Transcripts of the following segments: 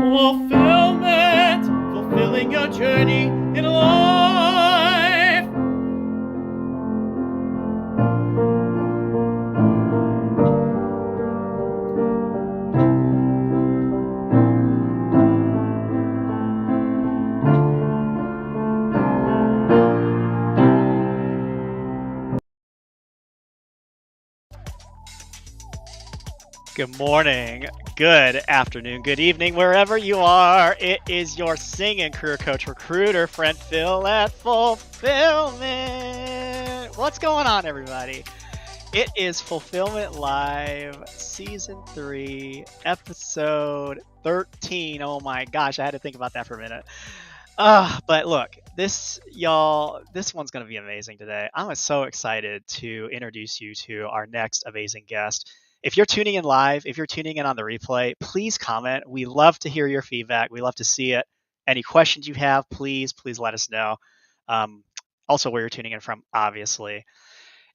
Fulfillment, fulfilling your journey in life. Good morning, good afternoon, good evening, wherever you are. It is your singing career coach, recruiter, friend Phil at FulPHILLment. What's going on, everybody? It is FulPHILLment Live, Season 3, Episode 13. Oh my gosh, I had to think about that for a minute. But look, this one's going to be amazing today. I'm so excited to introduce you to our next amazing guest. If you're tuning in live, if you're tuning in on the replay, please comment. We love to hear your feedback. We love to see it. Any questions you have, please let us know. Also, where you're tuning in from, obviously.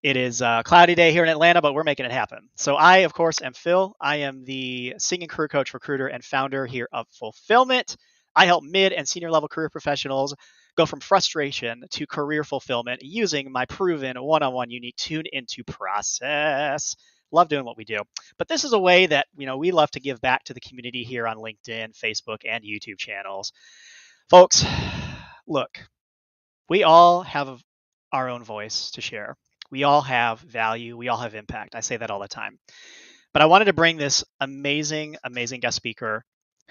It is a cloudy day here in Atlanta, but we're making it happen. So I, of course, am Phil. I am the singing career coach, recruiter, and founder here of FulPHILLment. I help mid and senior level career professionals go from frustration to career fulfillment using my proven one-on-one unique tune into process. Love doing what we do. But this is a way that, we love to give back to the community here on LinkedIn, Facebook, and YouTube channels. Folks, look, we all have our own voice to share. We all have value. We all have impact. I say that all the time. But I wanted to bring this amazing, amazing guest speaker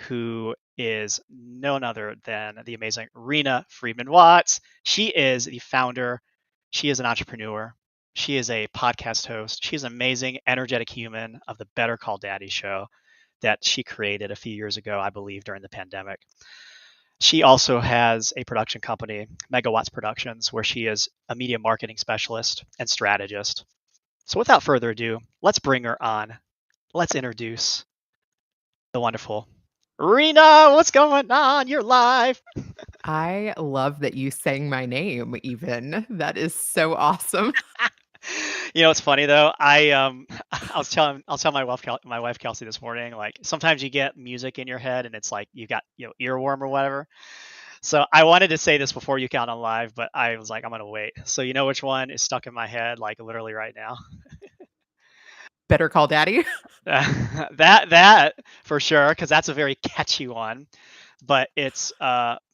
who is none other than the amazing Reena Friedman Watts. She is the founder. She is an entrepreneur. She is a podcast host. She's an amazing, energetic human of the Better Call Daddy show that she created a few years ago, I believe, during the pandemic. She also has a production company, Megawatts Productions, where she is a media marketing specialist and strategist. So without further ado, let's bring her on. Let's introduce the wonderful Reena. What's going on? You're live. I love that you sang my name even. That is so awesome. It's funny though. I'll tell my wife Kelsey this morning. Like sometimes you get music in your head and it's like you got earworm or whatever. So I wanted to say this before you got on live, but I was like, I'm gonna wait. So you know which one is stuck in my head, like literally right now? Better Call Daddy. that for sure, because that's a very catchy one. But it's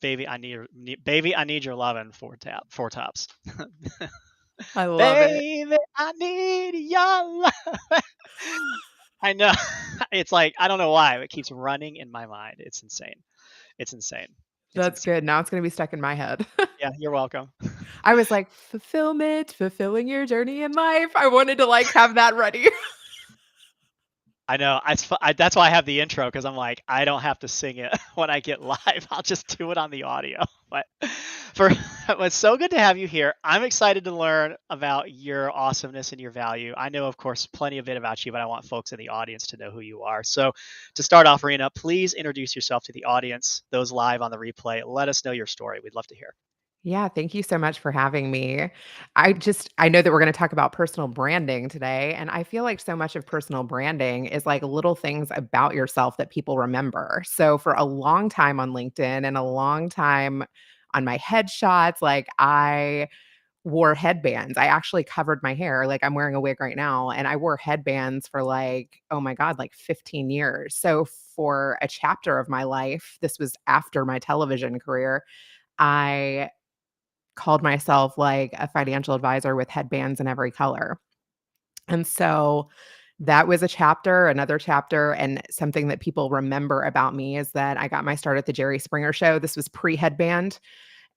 baby, I need your lovin' four tops. I love it. Baby, I need your love. I know. It's like I don't know why, but it keeps running in my mind. It's insane. It's insane. It's That's insane. good. Now it's going to be stuck in my head. Yeah, you're welcome. I was like, fulfillment, fulfilling your journey in life. I wanted to have that ready. I know. That's why I have the intro because I'm like, I don't have to sing it when I get live. I'll just do it on the audio. But it's so good to have you here. I'm excited to learn about your awesomeness and your value. I know, of course, plenty of it about you, but I want folks in the audience to know who you are. So to start off, Reena, please introduce yourself to the audience, those live on the replay. Let us know your story. We'd love to hear. Yeah, thank you so much for having me. I know that we're going to talk about personal branding today, and I feel like so much of personal branding is like little things about yourself that people remember. So for a long time on LinkedIn and a long time on my headshots, like I wore headbands. I actually covered my hair. Like I'm wearing a wig right now and I wore headbands for oh my God, like 15 years. So for a chapter of my life, this was after my television career, I called myself like a financial advisor with headbands in every color. And so that was a chapter, another chapter. And something that people remember about me is that I got my start at the Jerry Springer show. This was pre headband.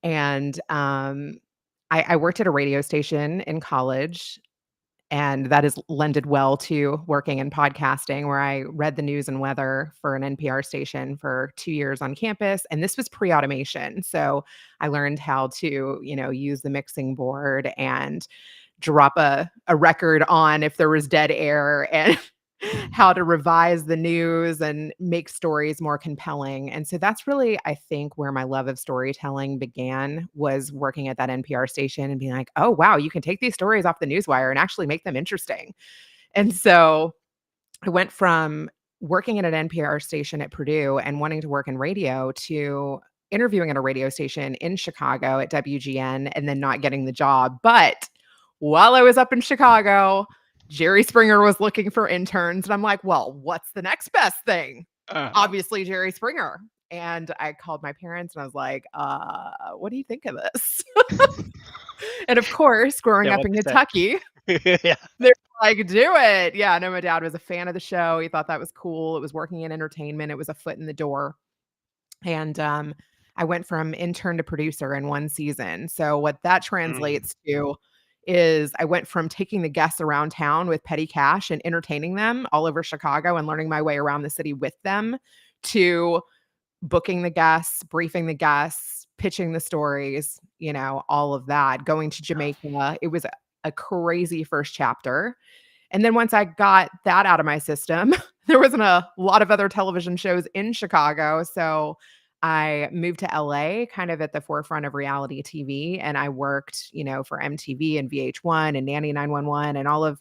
And I worked at a radio station in college. And that is lended well to working in podcasting, where I read the news and weather for an NPR station for 2 years on campus. And this was pre-automation. So I learned how to, use the mixing board and drop a record on if there was dead air and how to revise the news and make stories more compelling. And so that's really, I think, where my love of storytelling began, was working at that NPR station and being like, oh, wow, you can take these stories off the newswire and actually make them interesting. And so I went from working at an NPR station at Purdue and wanting to work in radio to interviewing at a radio station in Chicago at WGN and then not getting the job. But while I was up in Chicago, Jerry Springer was looking for interns. And I'm like, well, what's the next best thing? Uh-huh. Obviously, Jerry Springer. And I called my parents and I was like, what do you think of this? And of course, growing Yeah, up what in they Kentucky, say. Yeah. they're like, do it. Yeah, no, my dad was a fan of the show. He thought that was cool. It was working in entertainment. It was a foot in the door. And I went from intern to producer in one season. So what that Mm. translates to is I went from taking the guests around town with petty cash and entertaining them all over Chicago and learning my way around the city with them to booking the guests, briefing the guests, pitching the stories, all of that, going to Jamaica. It was a crazy first chapter. And then once I got that out of my system, there wasn't a lot of other television shows in Chicago. So I moved to LA, kind of at the forefront of reality TV. And I worked, for MTV and VH1 and Nanny 911 and all of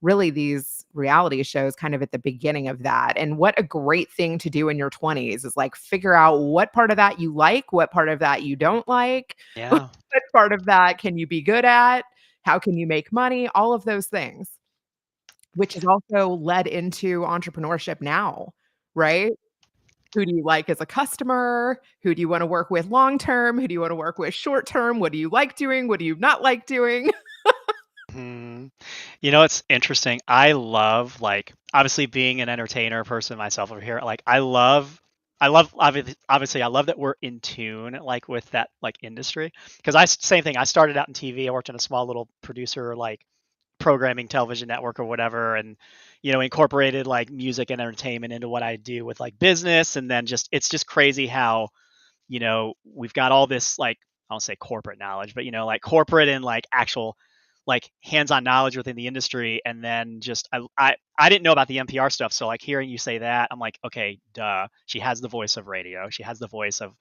really these reality shows kind of at the beginning of that. And what a great thing to do in your 20s is like figure out what part of that you like, what part of that you don't like, what Yeah. part of that can you be good at, how can you make money, all of those things, which has also led into entrepreneurship now, right? Who do you like as a customer? Who do you want to work with long term? Who do you want to work with short term? What do you like doing? What do you not like doing? Mhm. It's interesting. I love, like, obviously being an entertainer person myself over here. Like, I love obviously I love that we're in tune like with that like industry because same thing. I started out in TV. I worked in a small little producer like programming television network or whatever, and incorporated like music and entertainment into what I do with like business, and then just it's just crazy how we've got all this like I don't say corporate knowledge, but like corporate and like actual like hands-on knowledge within the industry, and then just I didn't know about the NPR stuff, so like hearing you say that, I'm like, okay, duh, she has the voice of radio, she has the voice of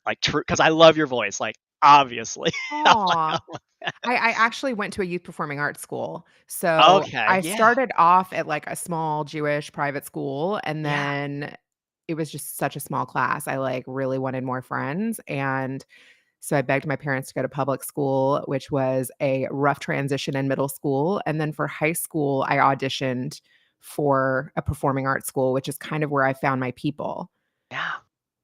like true because I love your voice, like obviously. I'm like, Aw. oh, I actually went to a youth performing arts school. So okay, I yeah, started off at like a small Jewish private school, and yeah, then it was just such a small class. I like really wanted more friends. And so I begged my parents to go to public school, which was a rough transition in middle school. And then for high school, I auditioned for a performing arts school, which is kind of where I found my people. yeah.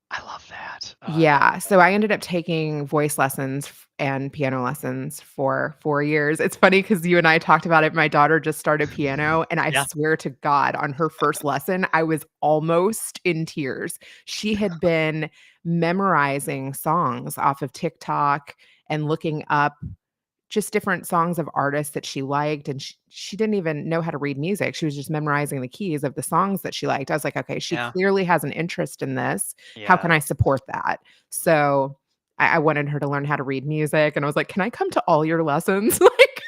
I love that. Oh, I love Yeah, so I ended up taking voice lessons and piano lessons for 4 years. It's funny because you and I talked about it. My daughter just started piano, and I yeah, swear to God, on her first lesson, I was almost in tears. She had been memorizing songs off of TikTok and looking up just different songs of artists that she liked, and she didn't even know how to read music. She was just memorizing the keys of the songs that she liked. I was like, "Okay, she yeah, clearly has an interest in this. How can yeah. I support that?" So, I wanted her to learn how to read music, and I was like, "Can I come to all your lessons? Like,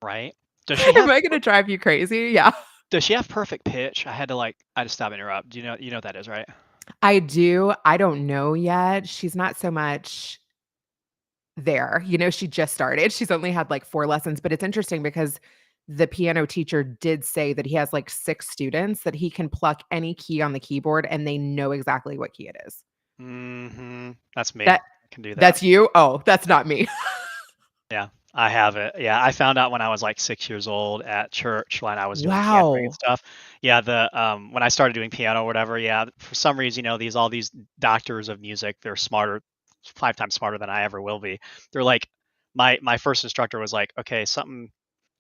Right. Does she am have I gonna drive you crazy?" Yeah. does she have perfect pitch? I had to stop and interrupt. Do you know what that is, right? I do. I don't know yet. She's not so much there. She just started. She's only had like 4 lessons, but it's interesting because the piano teacher did say that he has like 6 students that he can pluck any key on the keyboard and they know exactly what key it is. Mhm. That's me. That I can do that. that's you? Oh, that's not me. Yeah, I have it. Yeah, I found out when I was like 6 years old at church when I was doing pianoing and Wow. stuff. Yeah, when I started doing piano or whatever, yeah, for some reason, all these doctors of music, they're smarter, 5 times smarter than I ever will be. They're like my first instructor was like, "Okay, something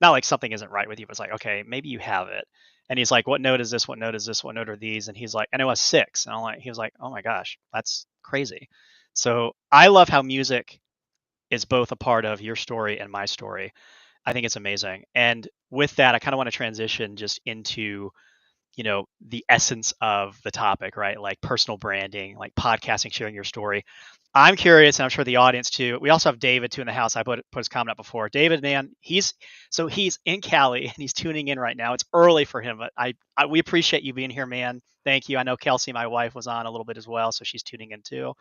not like something isn't right with you, but it's like, okay, maybe you have it." And he's like, "What note is this? What note is this? What note are these?" And he's like, and it was 6. And he was like, "Oh my gosh, that's crazy." So, I love how music is both a part of your story and my story. I think it's amazing. And with that, I kind of want to transition just into, the essence of the topic, right? Like personal branding, like podcasting, sharing your story. I'm curious, and I'm sure the audience too. We also have David too in the house. I put his comment up before. David, man, he's in Cali and he's tuning in right now. It's early for him, but we appreciate you being here, man. Thank you. I know Kelsey, my wife, was on a little bit as well, so she's tuning in too.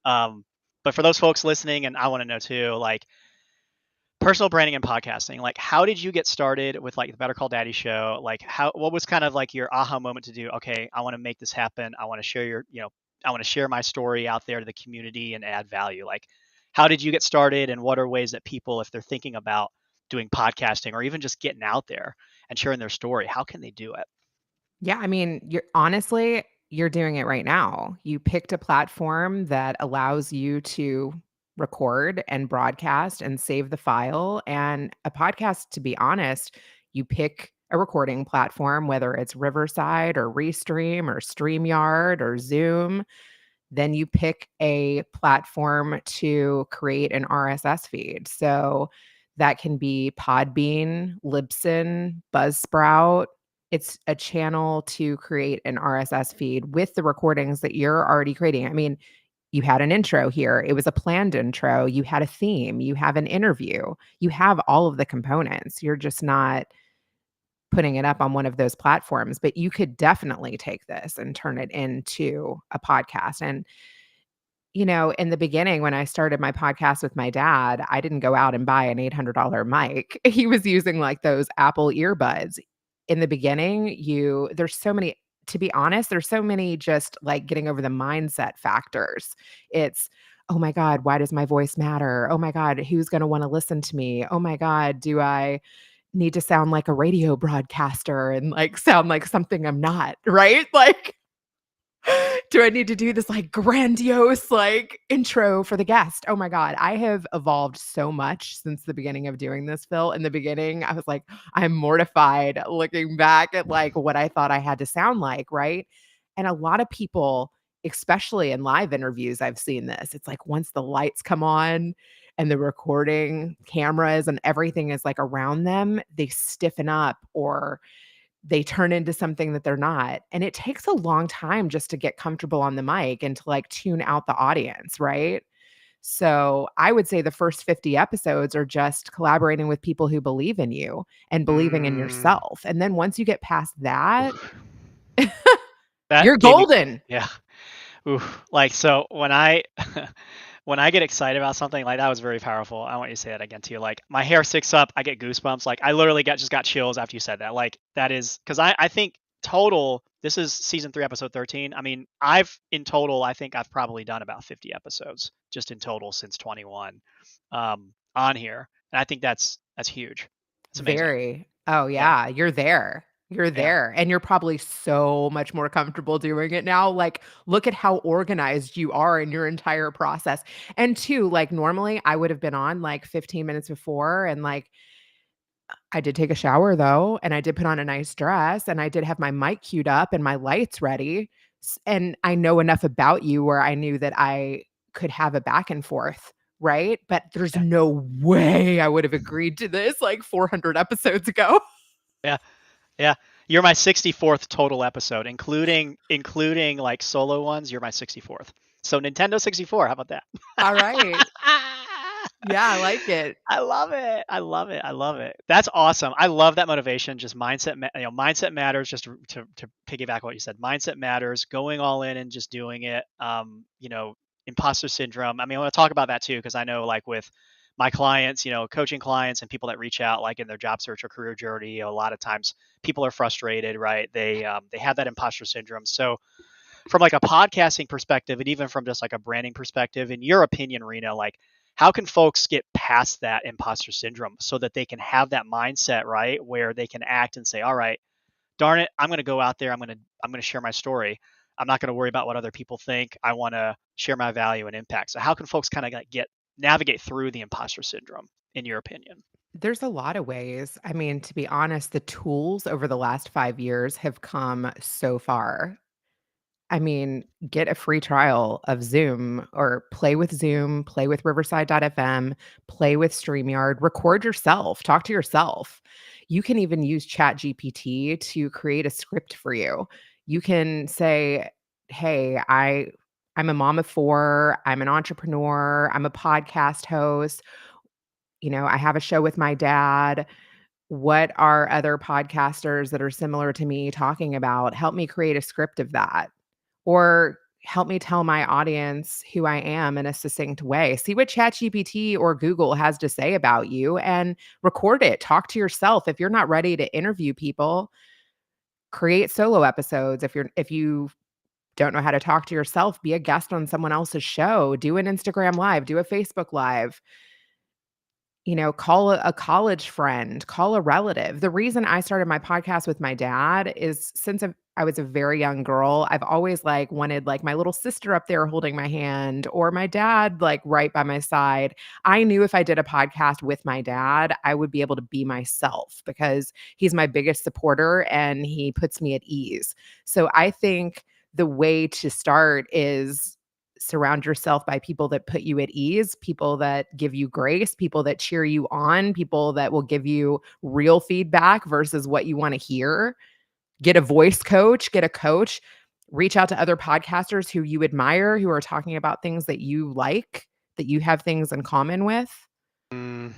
Um, but for those folks listening, and I want to know too, like personal branding and podcasting, like how did you get started with like the Better Call Daddy show? Like what was kind of like your aha moment to do, okay, I want to make this happen. I want to share I want to share my story out there to the community and add value. Like how did you get started, and what are ways that people, if they're thinking about doing podcasting or even just getting out there and sharing their story, how can they do it? Yeah, I mean, you're doing it right now. You picked a platform that allows you to record and broadcast and save the file. And a podcast, to be honest, you pick a recording platform, whether it's Riverside or Restream or StreamYard or Zoom. Then you pick a platform to create an RSS feed. So that can be Podbean, Libsyn, Buzzsprout. It's a channel to create an RSS feed with the recordings that you're already creating. I mean, you had an intro here. It was a planned intro. You had a theme. You have an interview. You have all of the components. You're just not putting it up on one of those platforms, but you could definitely take this and turn it into a podcast. And in the beginning, when I started my podcast with my dad, I didn't go out and buy an $800 mic. He was using like those Apple earbuds. In the beginning, there's so many, to be honest, there's so many just like getting over the mindset factors. It's, oh my God, why does my voice matter? Oh my God, who's going to want to listen to me? Oh my God, do I need to sound like a radio broadcaster and like sound like something I'm not, right? Like, do I need to do this like grandiose like intro for the guest? Oh my God. I have evolved so much since the beginning of doing this, Phil. In the beginning, I was like, I'm mortified looking back at like what I thought I had to sound like, right? And a lot of people, especially in live interviews, I've seen this. It's like once the lights come on and the recording cameras and everything is like around them, they stiffen up or they turn into something that they're not. And it takes a long time just to get comfortable on the mic and to like tune out the audience, right? So I would say the first 50 episodes are just collaborating with people who believe in you and believing in Mm, yourself. And then once you get past that, oof. That you're gave me, golden. yeah. Oof. Like, so when I when I get excited about something, like that was very powerful. I want you to say that again too. Like my hair sticks up, I get goosebumps. Like I literally just got chills after you said that. Like that is because I think total, this is season 3, episode 13. I mean, I think I've probably done about 50 episodes just in total since 21 on here. And I think that's huge. It's amazing. Very. Oh, Yeah. yeah, you're there. You're Yeah. there, and you're probably so much more comfortable doing it now, like, look at how organized you are in your entire process, and 2, like, normally, I would have been on, like, 15 minutes before, and, like, I did take a shower, though, and I did put on a nice dress, and I did have my mic queued up and my lights ready, and I know enough about you where I knew that I could have a back and forth, right? But there's Yeah. no way I would have agreed to this, like, 400 episodes ago. Yeah. Yeah. You're my 64th total episode, including like solo ones. You're my 64th. So Nintendo 64, how about that? All right. Yeah, I like it. I love it. I love it. I love it. That's awesome. I love that motivation. Just mindset matters. Just to piggyback what you said, mindset matters. Going all in and just doing it. Imposter syndrome. I mean, I want to talk about that too because I know like with my clients, coaching clients and people that reach out like in their job search or career journey, a lot of times people are frustrated, right? They have that imposter syndrome. So from like a podcasting perspective and even from just like a branding perspective, in your opinion, Reena, like how can folks get past that imposter syndrome so that they can have that mindset, right, where they can act and say, all right, darn it, I'm going to go out there, I'm going to share my story. I'm not going to worry about what other people think. I want to share my value and impact. So how can folks kind of get navigate through the imposter syndrome in your opinion? There's a lot of ways. I mean, to be honest, the tools over the last 5 years have come so far. I mean, get a free trial of Zoom or play with Zoom, play with Riverside.fm, play with StreamYard, record yourself, talk to yourself. You can even use ChatGPT to create a script for you. You can say, "Hey, I'm a mom of 4, I'm an entrepreneur, I'm a podcast host, I have a show with my dad. What are other podcasters that are similar to me talking about? Help me create a script of that." Or help me tell my audience who I am in a succinct way. See what ChatGPT or Google has to say about you and record it. Talk to yourself. If you're not ready to interview people, create solo episodes. If you don't know how to talk to yourself, be a guest on someone else's show, do an Instagram live, do a Facebook live. Call a college friend, call a relative. The reason I started my podcast with my dad is since I was a very young girl, I've always wanted my little sister up there holding my hand or my dad right by my side. I knew if I did a podcast with my dad, I would be able to be myself because he's my biggest supporter and he puts me at ease. So I think the way to start is surround yourself by people that put you at ease, people that give you grace, people that cheer you on, people that will give you real feedback versus what you want to hear. Get a voice coach, get a coach, reach out to other podcasters who you admire, who are talking about things that you like, that you have things in common with. Mm,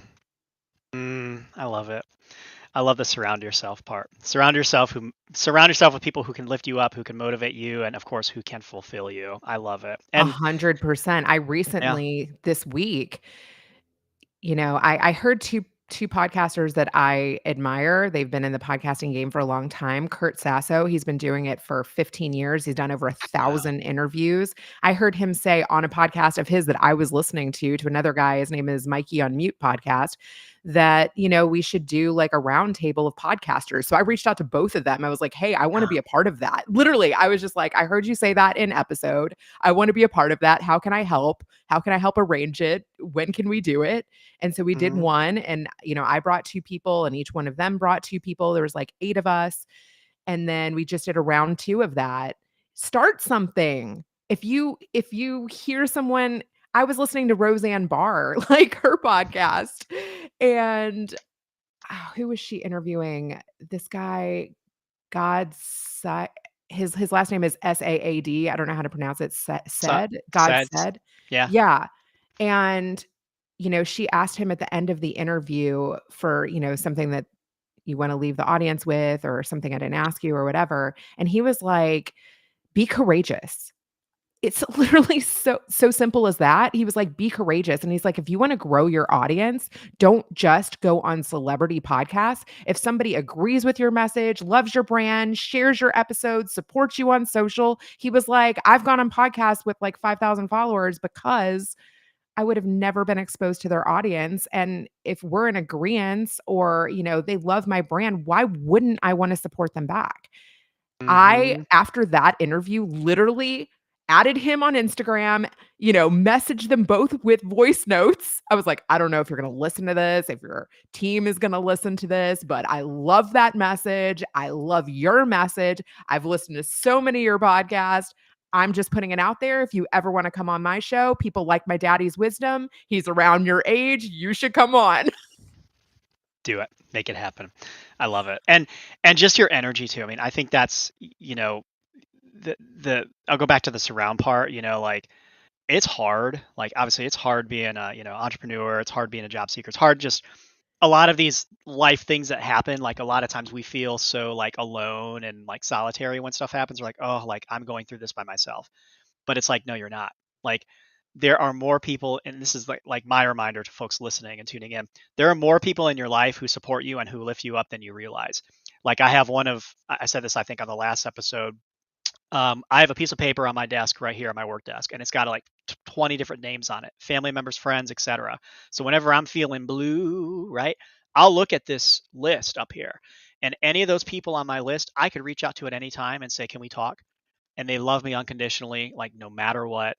I love it. I love the surround yourself part. Surround yourself with people who can lift you up, who can motivate you, and of course who can fulfill you. I love it. And 100%. I yeah, recently, this week, I heard two podcasters that I admire. They've been in the podcasting game for a long time. Kurt Sasso, he's been doing it for 15 years. He's done over wow. 1,000 interviews. I heard him say on a podcast of his that I was listening to another guy, his name is Mikey on Mute podcast, that, we should do like a round table of podcasters. So I reached out to both of them. I was like, hey, I want to be a part of that. Literally, I was just like, I heard you say that in episode. I want to be a part of that. How can I help? How can I help arrange it? When can we do it? And so we did Mhm. one and I brought two people and each one of them brought two people. There was like 8 of us. And then we just did a round 2 of that. Start something. If you hear someone, I was listening to Roseanne Barr, like her podcast. And who was she interviewing? This guy, God Sa- his last name is Saad. I don't know how to pronounce it. So Said. God sad. said. Yeah. Yeah. And she asked him at the end of the interview for, something that you want to leave the audience with or something I didn't ask you or whatever. And he was like, be courageous. It's literally so simple as that. He was like, be courageous. And he's like, if you want to grow your audience, don't just go on celebrity podcasts. If somebody agrees with your message, loves your brand, shares your episodes, supports you on social, he was like, I've gone on podcasts with like 5,000 followers because I would have never been exposed to their audience. And if we're in agreement or, they love my brand, why wouldn't I want to support them back? I, Mhm. after that interview, literally added him on Instagram, messaged them both with voice notes. I was like, I don't know if you're going to listen to this, if your team is going to listen to this, but I love that message. I love your message. I've listened to so many of your podcasts. I'm just putting it out there. If you ever want to come on my show, people like my daddy's wisdom. He's around your age. You should come on. Do it. Make it happen. I love it. And just your energy too. I mean, I think that's the I'll go back to the surround part, like it's hard. Like obviously it's hard being a, entrepreneur, it's hard being a job seeker. It's hard just a lot of these life things that happen, like a lot of times we feel so like alone and like solitary when stuff happens. We're like, oh, like I'm going through this by myself. But it's like, no, you're not. Like there are more people, and this is like my reminder to folks listening and tuning in. There are more people in your life who support you and who lift you up than you realize. Like I have I said this I think on the last episode. I have a piece of paper on my desk right here on my work desk, and it's got like 20 different names on it, family members, friends, etc. So whenever I'm feeling blue, right, I'll look at this list up here, and any of those people on my list, I could reach out to at any time and say, "Can we talk?" And they love me unconditionally, like no matter what.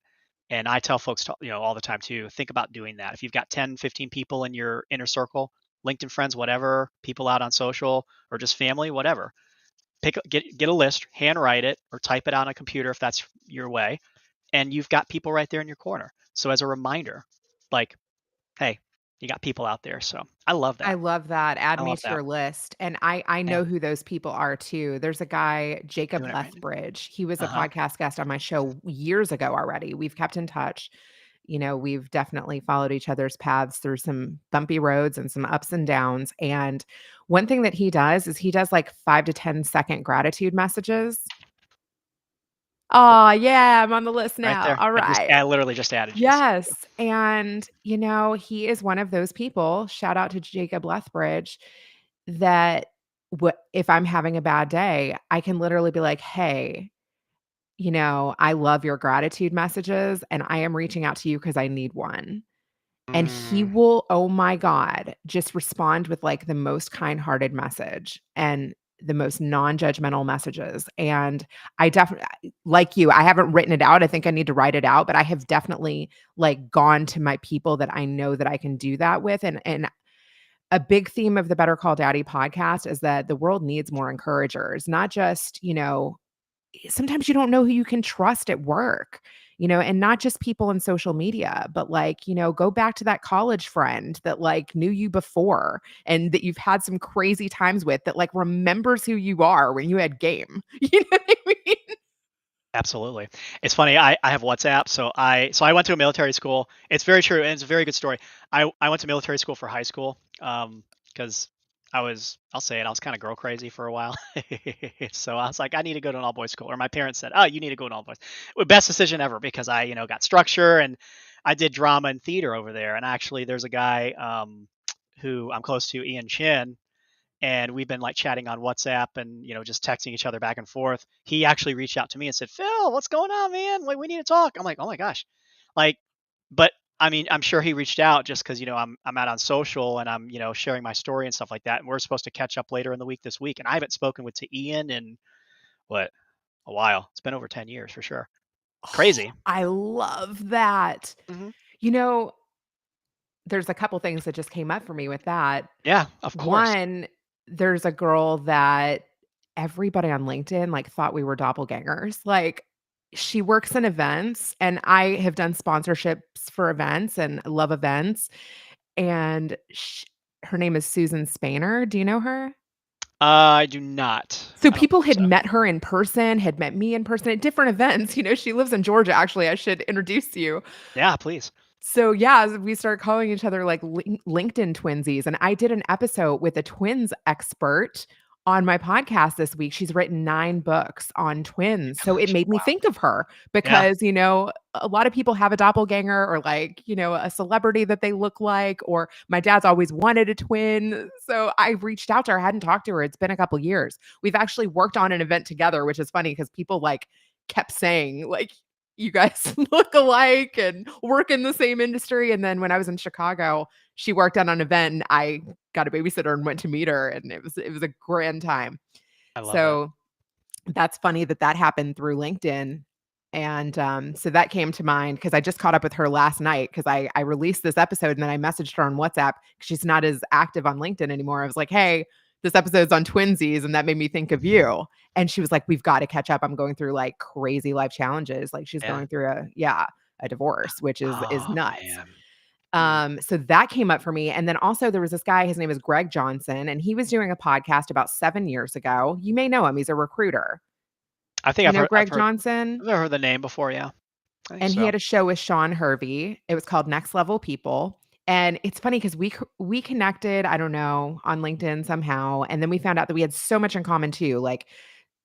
And I tell folks, all the time too, think about doing that. If you've got 10, 15 people in your inner circle, LinkedIn friends, whatever, people out on social, or just family, whatever, get a list, handwrite it, or type it on a computer if that's your way, and you've got people right there in your corner. So as a reminder, like, hey, you got people out there. So I love I that. love that. Add I me love to that. your list. And I Yeah, know who those people are too. There's a guy, Jacob doing it right now. Lethbridge. He was Uh a huh. podcast guest on my show years ago already. We've kept in touch. We've definitely followed each other's paths through some bumpy roads and some ups and downs. And one thing that he does is he does like 5 to 10 second gratitude messages. Oh, Oh, yeah, I'm on the list right now. there. All right. I literally just added you, so there you Yes, and, he is one of those people, shout out to Jacob Lethbridge, that if I'm having a bad day, I can literally be like, "Hey, I love your gratitude messages, and I am reaching out to you because I need one." go. And he will, oh my god, just respond with, like, the most kind-hearted message and the most non-judgmental messages, and I definitely like you, I haven't written it out, I think I need to write it out, but I have definitely, like, gone to my people that I know that I can do that with, and a big theme of the Better Call Daddy podcast is that the world needs more encouragers, not just, sometimes you don't know who you can trust at work, and not just people in social media, but like, go back to that college friend that like knew you before and that you've had some crazy times with that like remembers who you are when you had game. You know what I mean? Absolutely. It's funny, I have WhatsApp, so I went to a military school. It's very true, and it's a very good story. I went to military school for high school, because I'll say it, I was kinda girl crazy for a while. So I was like, "I need to go to an all boys school," or my parents said, "Oh, you need to go to an all boys." Well, best decision ever because I, got structure and I did drama and theater over there, and actually there's a guy, who I'm close to, Ian Chin, and we've been like chatting on WhatsApp and just texting each other back and forth. He actually reached out to me and said, "Phil, what's going on, man? Like, we need to talk." I'm like, "Oh my gosh," like, but I mean, I'm sure he reached out just because I'm out on social and I'm sharing my story and stuff like that. And we're supposed to catch up later in the week this week, and I haven't spoken with to Ian in what a while. It's been over 10 years for sure. Oh, Crazy. I love that. Hmm. You know, there's a couple things that just came up for me with that. Yeah, of course. One, there's a girl that everybody on LinkedIn, like, thought we were doppelgangers. Like, she works in events, and I have done sponsorships for events and love events, and her name is Susan Spainer. Do you know her? I do not. So I don't people believe had so. met her in person, had met me in person at different events. She lives in Georgia, actually, I should introduce you. Yeah, please. So, yeah, we started calling each other, like, LinkedIn twinsies, and I did an episode with a twins expert on my podcast this week. She's written 9 books on twins, so it Gosh, made me wow. think of her Yeah, because, a lot of people have a doppelganger or, like, a celebrity that they look like, or my dad's always wanted a twin, so I reached out to her. I hadn't talked to her, it's been a couple years. We've actually worked on an event together, which is funny because people, like, kept saying, like, you guys look alike and work in the same industry. And then when I was in Chicago, she worked on an event and I got a babysitter and went to meet her and it was a grand time. I love that. So that's funny that that happened through LinkedIn. And so that came to mind because I just caught up with her last night because I released this episode and then I messaged her on WhatsApp because she's not as active on LinkedIn anymore. I was like, hey, this episode's on twinsies, and that made me think of you. And she was like, we've got to catch up. I'm going through like crazy life challenges. Like she's Yeah. going through a divorce, which is Oh nuts. man. Mm. So that came up for me. And then also there was this guy, his name is Greg Johnson, and he was doing a podcast about 7 years ago. You may know him. He's a recruiter. I think Do you I've know heard I've Greg heard Johnson? I've never heard the name before, yeah. I think And he so. had a show with Sean Hervey. It was called Next Level People. And it's funny because we connected, I don't know, on LinkedIn somehow. And then we found out that we had so much in common too. Like,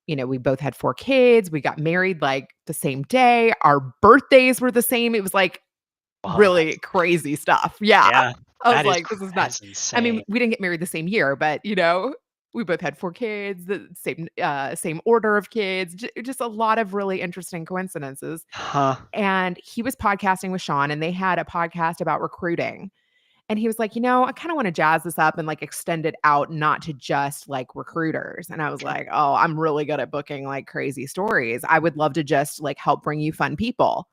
we both had 4 kids. We got married like the same day. Our birthdays were the same. It was like Oh, really that's crazy stuff. Yeah. yeah. I was That is like, this is nuts. that's I mean, insane. we didn't get married the same year, but we both had 4 kids, the same order of kids, just a lot of really interesting coincidences. Huh. And he was podcasting with Sean, and they had a podcast about recruiting. And he was like, I kind of want to jazz this up and like extend it out, not to just like recruiters. And I was Sure. like, oh, I'm really good at booking like crazy stories. I would love to just like help bring you fun people.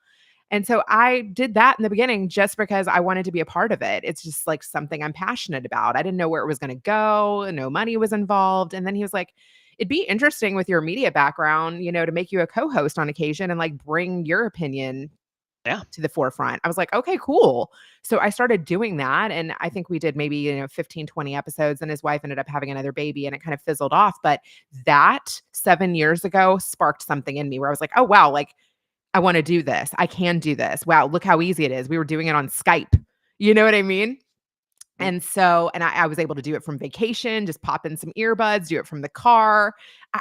And so I did that in the beginning just because I wanted to be a part of it. It's just like something I'm passionate about. I didn't know where it was going to go. No money was involved. And then he was like, it'd be interesting with your media background, to make you a co-host on occasion and like bring your opinion Yeah. to the forefront. I was like, okay, cool. So I started doing that. And I think we did maybe, 15, 20 episodes. And his wife ended up having another baby and it kind of fizzled off. But that 7 years ago sparked something in me where I was like, oh, wow, like I want to do this. I can do this. Wow, look how easy it is. We were doing it on Skype. You know what I mean? Mhm. And I was able to do it from vacation, just pop in some earbuds, do it from the car.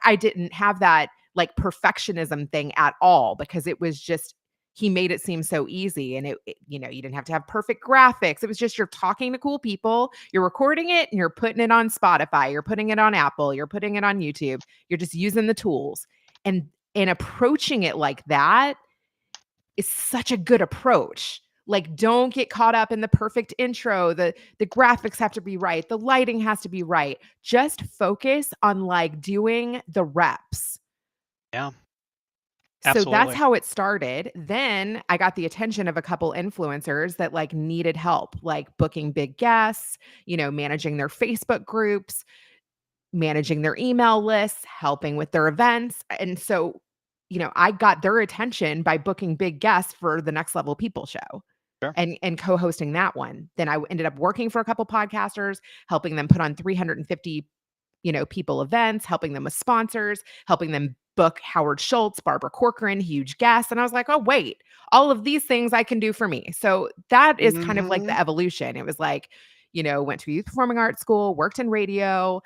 I didn't have that like perfectionism thing at all, because it was just he made it seem so easy. And you know, you didn't have to have perfect graphics. It was just you're talking to cool people, you're recording it, and you're putting it on Spotify, you're putting it on Apple, you're putting it on YouTube. You're just using the tools. And approaching it like that is such a good approach. Like, don't get caught up in the perfect intro. The graphics have to be right. The lighting has to be right. Just focus on like doing the reps. Yeah, So that's absolutely. how it started. Then I got the attention of a couple influencers that like needed help, like booking big guests, you know, managing their Facebook groups, managing their email lists, helping with their events. And so, you know, I got their attention by booking big guests for the Next Level People show Sure. and co-hosting that one. Then I ended up working for a couple podcasters, helping them put on 350, you know, people events, helping them with sponsors, helping them book Howard Schultz, Barbara Corcoran, huge guests. And I was like, oh, wait, all of these things I can do for me. So that is kind of like Hmm. the evolution. It was like, you know, went to a youth performing arts school, worked in radio,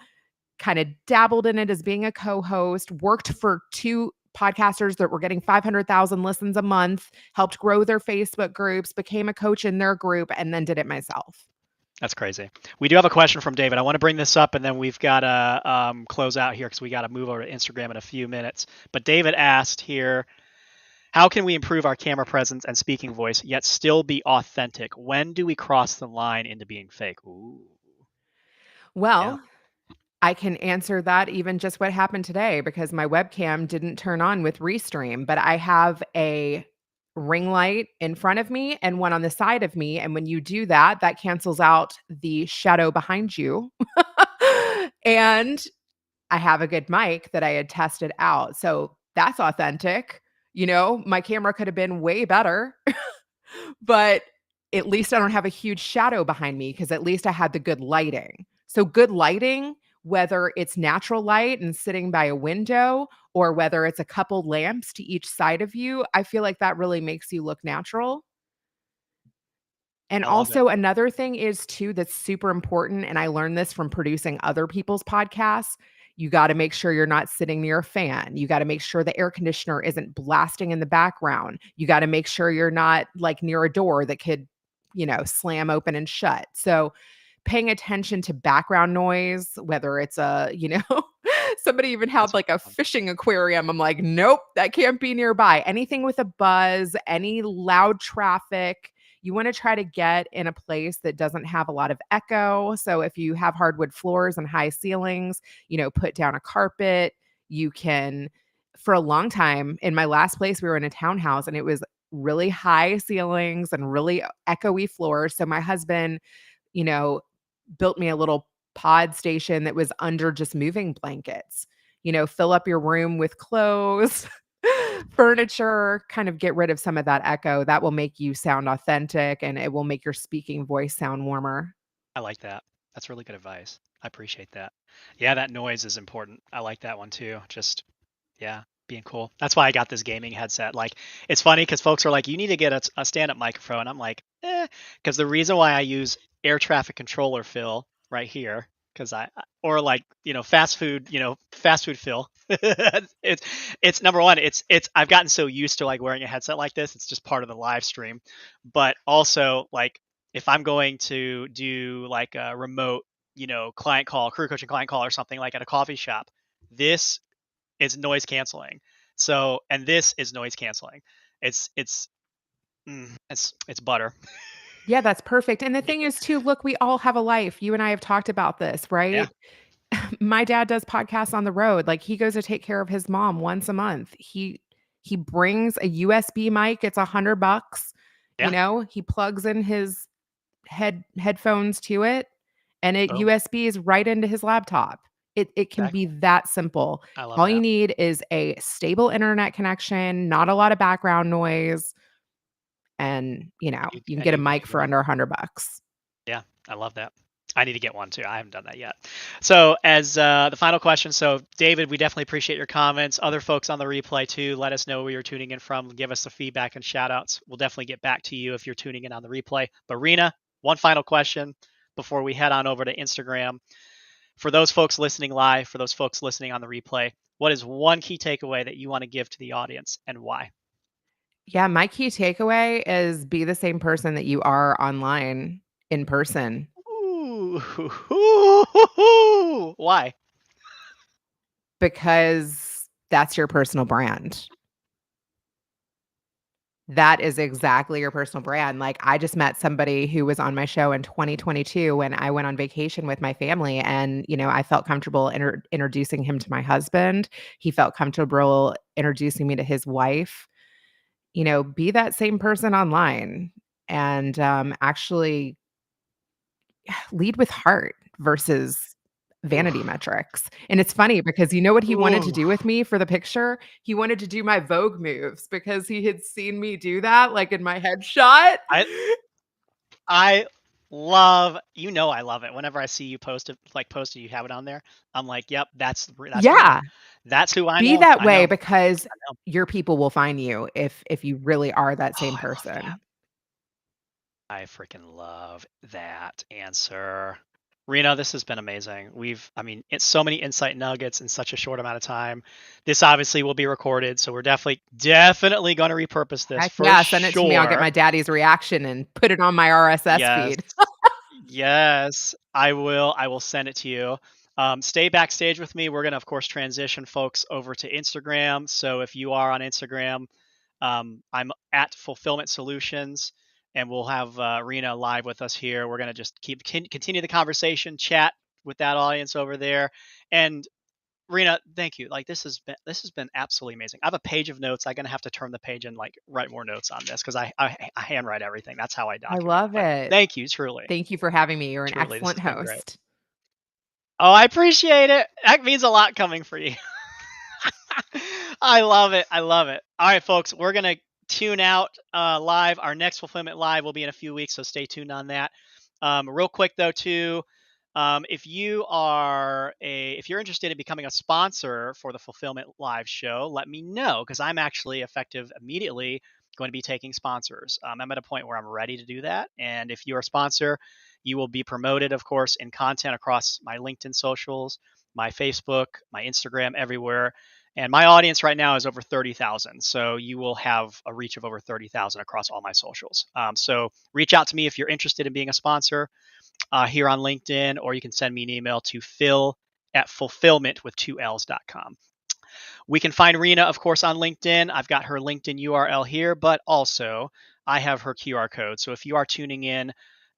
kind of dabbled in it as being a co-host, worked for two podcasters that were getting 500,000 listens a month, helped grow their Facebook groups, became a coach in their group, and then did it myself. That's crazy. We do have a question from David. I want to bring this up, and then we've got to close out here because we got to move over to Instagram in a few minutes. But David asked here, how can we improve our camera presence and speaking voice, yet still be authentic? When do we cross the line into being fake? Ooh, yeah. Well, I can answer that even just what happened today because my webcam didn't turn on with Restream, but I have a ring light in front of me and one on the side of me. And when you do that, that cancels out the shadow behind you. And I have a good mic that I had tested out. So that's authentic. You know, my camera could have been way better, but at least I don't have a huge shadow behind me because at least I had the good lighting. So, good lighting, whether it's natural light and sitting by a window or whether it's a couple lamps to each side of you, I feel like that really makes you look natural. And I love it. also another thing is too that's super important, and I learned this from producing other people's podcasts. You got to make sure you're not sitting near a fan. You got to make sure the air conditioner isn't blasting in the background. You got to make sure you're not like near a door that could, you know, slam open and shut. So paying attention to background noise, whether it's a, you know, somebody even had That's like a fun. fishing aquarium. I'm like, nope, that can't be nearby. Anything with a buzz, any loud traffic, you want to try to get in a place that doesn't have a lot of echo. So if you have hardwood floors and high ceilings, you know, put down a carpet. You can, for a long time, in my last place, we were in a townhouse and it was really high ceilings and really echoey floors. So my husband, you know, built me a little pod station that was under just moving blankets. You know, fill up your room with clothes, furniture, kind of get rid of some of that echo. That will make you sound authentic and it will make your speaking voice sound warmer. I like that. That's really good advice. I appreciate that. Yeah, that noise is important. I like that one too. Just, yeah, being cool. That's why I got this gaming headset. Like, it's funny because folks are like, you need to get a stand-up microphone. I'm like, because the reason why I use air traffic controller Phil right here, because or like, fast food Phil. It's number one. I've gotten so used to like wearing a headset like this. It's just part of the live stream. But also like if I'm going to do like a remote, client call, career coaching client call or something like at a coffee shop, this is noise canceling. So, and this is noise canceling. It's butter. Yeah, that's perfect. And the Yeah. thing is too, look, we all have a life. You and I have talked about this, Yeah. right? My dad does podcasts on the road. Like he goes to take care of his mom once a month. He brings a USB mic. It's $100. You Yeah. know, he plugs in his headphones to it and it Boom. USB is right into his laptop. It can be Exactly. that simple. I love All you that. need is a stable internet connection, not a lot of background noise, and you can And get a you can mic be for great. under $100. Yeah. I love that. I need to get one too. I haven't done that yet. So, as the final question, so David, we definitely appreciate your comments. Other folks on the replay too, let us know where you're tuning in from. Give us the feedback and shout outs. We'll definitely get back to you if you're tuning in on the replay. But Reena, one final question before we head on over to Instagram. for those folks listening live, for those folks listening on the replay, what is one key takeaway that you want to give to the audience and why? Yeah, my key takeaway is be the same person that you are online in person Ooh, why? because that's your personal brand. That is exactly your personal brand. Like, I just met somebody who was on my show in 2022 when I went on vacation with my family, and, I felt comfortable introducing him to my husband. He felt comfortable introducing me to his wife. Be that same person online and, actually lead with heart versus Ooh, vanity metrics. And it's funny because you know what he wanted to ooh. do with me for the picture? He wanted to do my Vogue moves because he had seen me do that, like, in my headshot. I I love, I love it. Whenever I see you posted, you have it on there. I'm like, yep, that's Rena. Yeah, That's who I be know. that I way know. because I know. your people will find you if you really are that Oh, same I love that. person. I freaking love that answer. Rena, this has been amazing. It's so many insight nuggets in such a short amount of time. This obviously will be recorded, so we're definitely going to repurpose this Heck for yeah, send it to me, I'll get sure. my daddy's reaction and put it on my RSS Yes. feed. Yes, I will. I will send it to you. Stay backstage with me. We're going to, of course, transition folks over to Instagram. So if you are on Instagram, I'm at Fulfillment Solutions, and we'll have Rena live with us here. We're going to just continue the conversation, chat with that audience over there. And Rena, thank you. Like this has been absolutely amazing. I have a page of notes. I'm gonna have to turn the page and like write more notes on this because I handwrite everything. That's how I I document. love But it. thank you, truly. Thank you for having me. You're an Truly, this excellent has been great. host. Oh, I appreciate it. That means a lot coming for you. I love it. I love it. All right, folks, we're gonna tune out live. Our next fulfillment live will be in a few weeks, so stay tuned on that. Real quick though, too, if you're interested in becoming a sponsor for the Fulfillment Live show, let me know because I'm actually effective immediately going to be taking sponsors. I'm at a point where I'm ready to do that, and if you're a sponsor, you will be promoted, of course, in content across my LinkedIn socials, my Facebook, my Instagram, everywhere. And my audience right now is over 30,000. So you will have a reach of over 30,000 across all my socials. So reach out to me if you're interested in being a sponsor here on LinkedIn, or you can send me an email to phil@fulphillment with 2Ls.com. We can find Rena, of course, on LinkedIn. I've got her LinkedIn URL here, but also I have her QR code. So if you are tuning in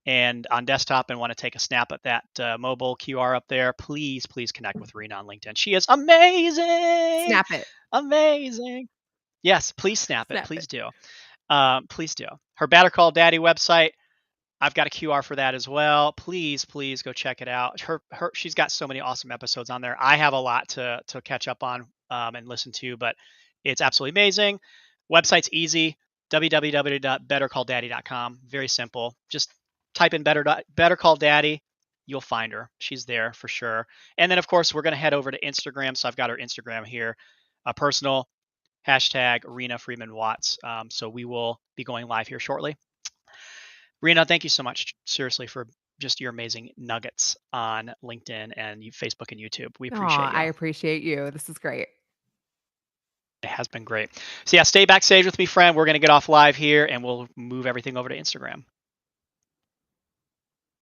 and on desktop and want to take a snap at that mobile QR up there, please connect with Rena on LinkedIn. She is amazing, Snap it. amazing. Yes, please snap it. Snap Please it. do. Please do. Her Better Call Daddy website, I've got a QR for that as well. Please go check it out. She's got so many awesome episodes on there. I have a lot to catch up on and listen to, but it's absolutely amazing. Website's easy, www.bettercalldaddy.com. Very simple. Just type in Better Call Daddy. You'll find her. She's there for sure. And then, of course, we're going to head over to Instagram. So I've got her Instagram here, personal hashtag Reena Friedman Watts. So we will be going live here shortly. Rena, thank you so much, seriously, for just your amazing nuggets on LinkedIn and Facebook and YouTube. We appreciate Aw, you. I appreciate you. This is great. It has been great. So, yeah, stay backstage with me, friend. We're going to get off live here and we'll move everything over to Instagram.